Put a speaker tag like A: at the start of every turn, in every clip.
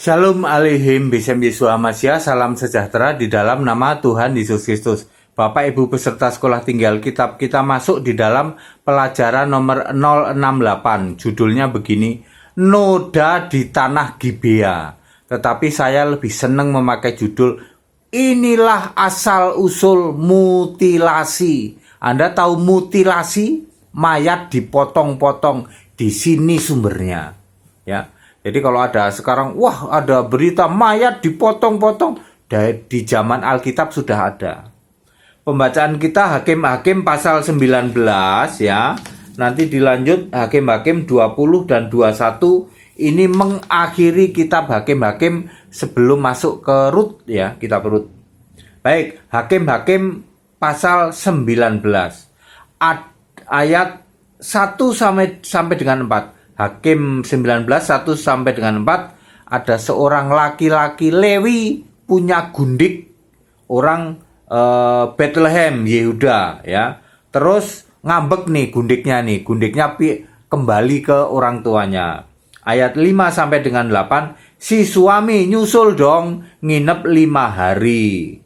A: Shalom Aleichem Besem Yeshua Mashiach, salam sejahtera di dalam nama Tuhan Yesus Kristus. Bapak Ibu peserta sekolah tinggal kitab, kita masuk di dalam pelajaran nomor 068. Judulnya begini, Noda di Tanah Gibea. Tetapi saya lebih senang memakai judul, inilah asal usul mutilasi. Anda tahu mutilasi? Mayat dipotong-potong, di sini sumbernya. Ya. Jadi kalau ada sekarang, ada berita mayat dipotong-potong, di zaman Alkitab sudah ada. Pembacaan kita Hakim-Hakim pasal 19 ya. Nanti dilanjut Hakim-Hakim 20 dan 21. Ini mengakhiri kitab Hakim-Hakim sebelum masuk ke Rut ya, kitab Rut. Baik, Hakim-Hakim pasal 19. Ayat 1 sampai dengan 4. Hakim 19 1 sampai dengan 4, ada seorang laki-laki Lewi punya gundik, orang Bethlehem Yehuda ya. Terus ngambek nih gundiknya kembali ke orang tuanya. Ayat 5 sampai dengan 8, si suami nyusul dong, nginep 5 hari.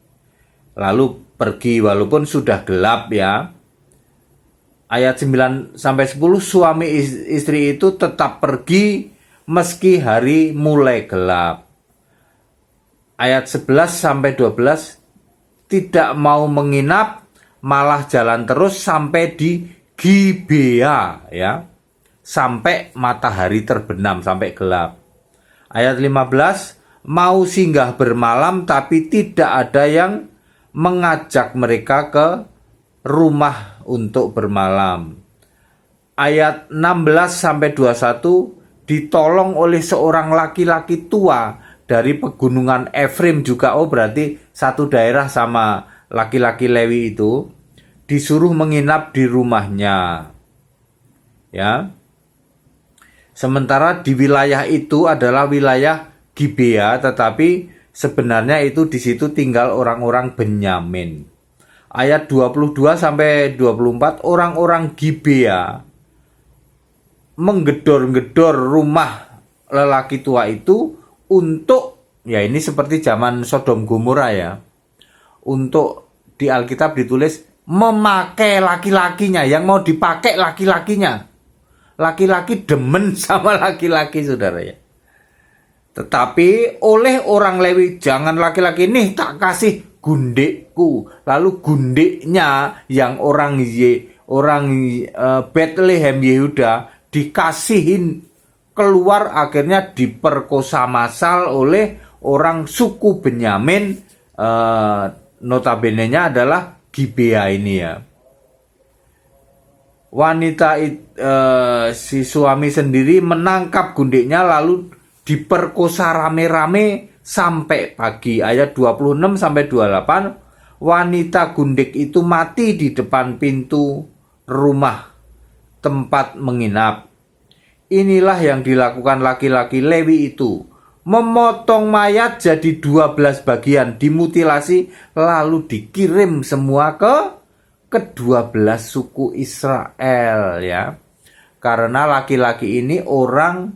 A: Lalu pergi walaupun sudah gelap ya. Ayat 9 sampai 10, suami istri itu tetap pergi meski hari mulai gelap. Ayat 11 sampai 12, tidak mau menginap, malah jalan terus sampai di Gibea ya. Sampai matahari terbenam, sampai gelap. Ayat 15, mau singgah bermalam tapi tidak ada yang mengajak mereka ke rumah untuk bermalam. Ayat 16 sampai 21, ditolong oleh seorang laki-laki tua dari pegunungan Efraim juga. Berarti satu daerah sama laki-laki Lewi itu, disuruh menginap di rumahnya. Ya. Sementara di wilayah itu adalah wilayah Gibea, tetapi sebenarnya itu di situ tinggal orang-orang Benyamin. Ayat 22 sampai 24, orang-orang Gibea menggedor-gedor rumah lelaki tua itu untuk, ya ini seperti zaman Sodom Gomora ya, untuk di Alkitab ditulis memakai laki-lakinya, yang mau dipakai laki-lakinya. Laki-laki demen sama laki-laki, saudara ya. Tetapi oleh orang Lewi, jangan laki-laki nih tak kasih gundikku. Lalu gundiknya yang orang Bethlehem Yehuda dikasihin keluar, akhirnya diperkosa massal oleh orang suku Benyamin, notabene-nya adalah Gibea ini ya. Wanita si suami sendiri menangkap gundiknya lalu diperkosa rame-rame sampai pagi. Ayat 26 sampai 28, wanita gundik itu mati di depan pintu rumah tempat menginap. Inilah yang dilakukan laki-laki Lewi itu, memotong mayat jadi 12 bagian, dimutilasi lalu dikirim semua ke ke-12 suku Israel ya. Karena laki-laki ini orang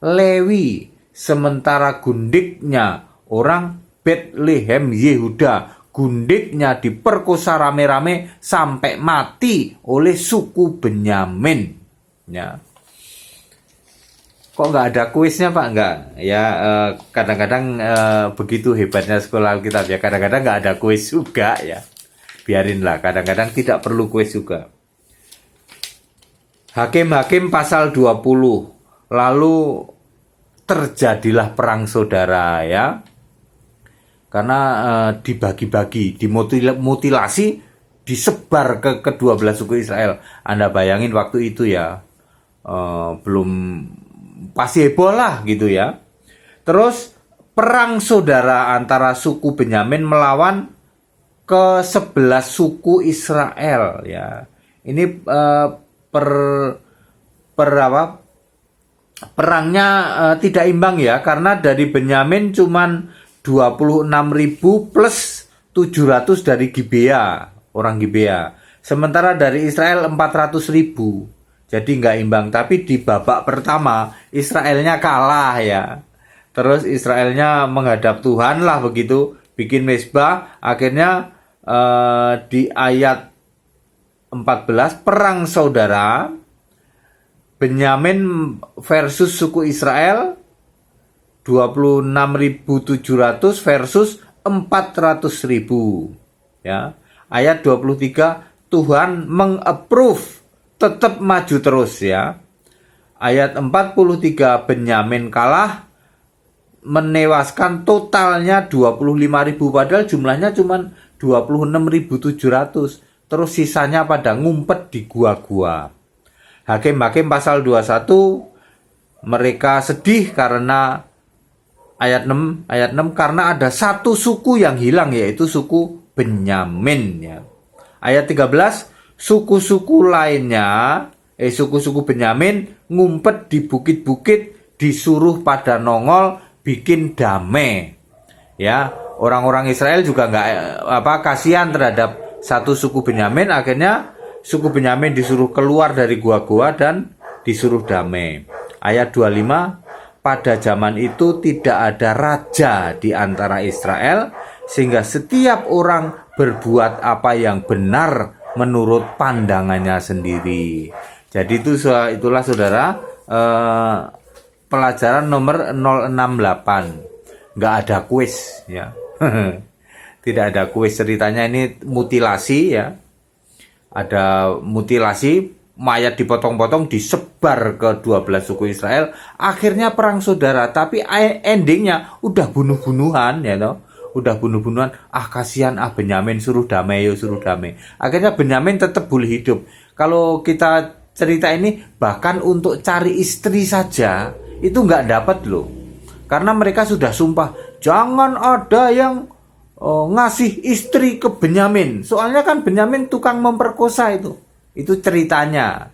A: Lewi, sementara gundiknya orang Bethlehem Yehuda. Gundiknya diperkosa rame-rame sampai mati oleh suku Benyamin ya. Kok nggak ada kuisnya Pak? Nggak ya, kadang-kadang begitu hebatnya sekolah Alkitab ya, kadang-kadang nggak ada kuis juga ya. Biarinlah, kadang-kadang tidak perlu kuis juga. Hakim-Hakim pasal 20, lalu terjadilah perang saudara ya. Karena dibagi-bagi, dimutilasi, disebar ke ke-12 suku Israel. Anda bayangin waktu itu ya, belum pasti heboh lah gitu ya. Terus perang saudara antara suku Benyamin melawan ke-11 suku Israel ya. Ini perangnya tidak imbang ya, karena dari Benyamin cuman 26.000 plus 700 dari Gibea, orang Gibea. Sementara dari Israel 400.000. Jadi nggak imbang, tapi di babak pertama Israelnya kalah ya. Terus Israelnya menghadap Tuhan lah begitu, bikin mezbah. Akhirnya di ayat 14 perang saudara, Benyamin versus suku Israel, 26.700 versus 400.000. Ya. Ayat 23, Tuhan mengapprove, tetap maju terus ya. Ayat 43, Benyamin kalah, menewaskan totalnya 25.000, padahal jumlahnya cuma 26.700. Terus sisanya pada ngumpet di gua-gua. Hakim-hakim pasal 21, mereka sedih karena ayat 6 karena ada satu suku yang hilang, yaitu suku Benyamin ya. Ayat 13, suku-suku lainnya, suku-suku Benyamin ngumpet di bukit-bukit, disuruh pada nongol bikin damai. Ya, orang-orang Israel juga nggak kasihan terhadap satu suku Benyamin. Akhirnya suku Benyamin disuruh keluar dari gua-gua dan disuruh damai. Ayat 25, pada zaman itu tidak ada raja di antara Israel, sehingga setiap orang berbuat apa yang benar menurut pandangannya sendiri. Jadi itulah saudara, pelajaran nomor 068. Nggak ada kuis ya. Tidak ada kuis, ceritanya ini mutilasi ya. Ada mutilasi, mayat dipotong-potong, disebar ke 12 suku Israel. Akhirnya perang saudara, tapi endingnya udah bunuh-bunuhan ya toh. Udah bunuh-bunuhan, kasihan Benyamin, suruh damai. Akhirnya Benyamin tetap boleh hidup. Kalau kita cerita ini, bahkan untuk cari istri saja itu nggak dapat loh. Karena mereka sudah sumpah, jangan ada yang ngasih istri ke Benyamin. Soalnya kan Benyamin tukang memperkosa itu. Itu ceritanya.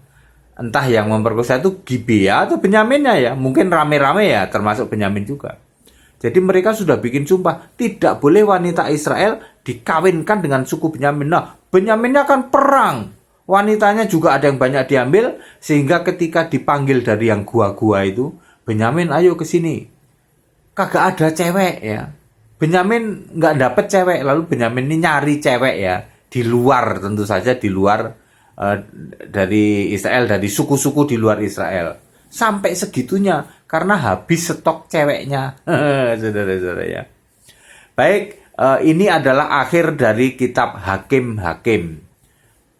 A: Entah yang memperkosa itu Gibea atau Benyaminnya ya. Mungkin rame-rame ya, termasuk Benyamin juga. Jadi mereka sudah bikin sumpah, tidak boleh wanita Israel dikawinkan dengan suku Benyamin. Nah, Benyaminnya kan perang. Wanitanya juga ada yang banyak diambil, sehingga ketika dipanggil dari yang gua-gua itu, Benyamin ayo ke sini. Kagak ada cewek ya. Benyamin nggak dapet cewek, lalu Benyamin ini nyari cewek ya, di luar, tentu saja di luar dari Israel, dari suku-suku di luar Israel. Sampai segitunya, karena habis stok ceweknya. Saudara-saudara ya. Baik, ini adalah akhir dari kitab Hakim-Hakim.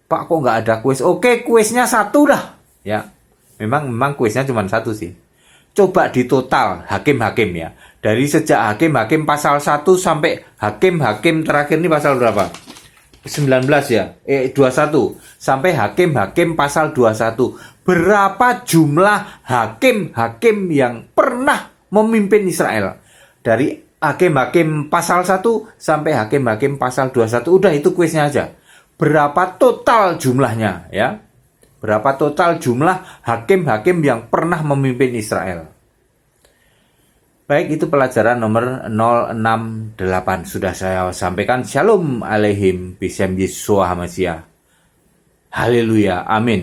A: Pak, kok nggak ada kuis? Oke, kuisnya satu dah. Ya, memang kuisnya cuma satu sih. Coba di total Hakim-Hakim ya. Dari sejak Hakim-Hakim pasal 1 sampai Hakim-Hakim terakhir ini pasal berapa? 19 ya. 21 sampai Hakim-Hakim pasal 21. Berapa jumlah hakim-hakim yang pernah memimpin Israel? Dari Hakim-Hakim pasal 1 sampai Hakim-Hakim pasal 21. Udah, itu kuisnya aja. Berapa total jumlahnya ya? Berapa total jumlah hakim-hakim yang pernah memimpin Israel? Baik, itu pelajaran nomor 068. Sudah saya sampaikan. Shalom aleihim bisem Yeshua HaMashiach. Haleluya. Amin.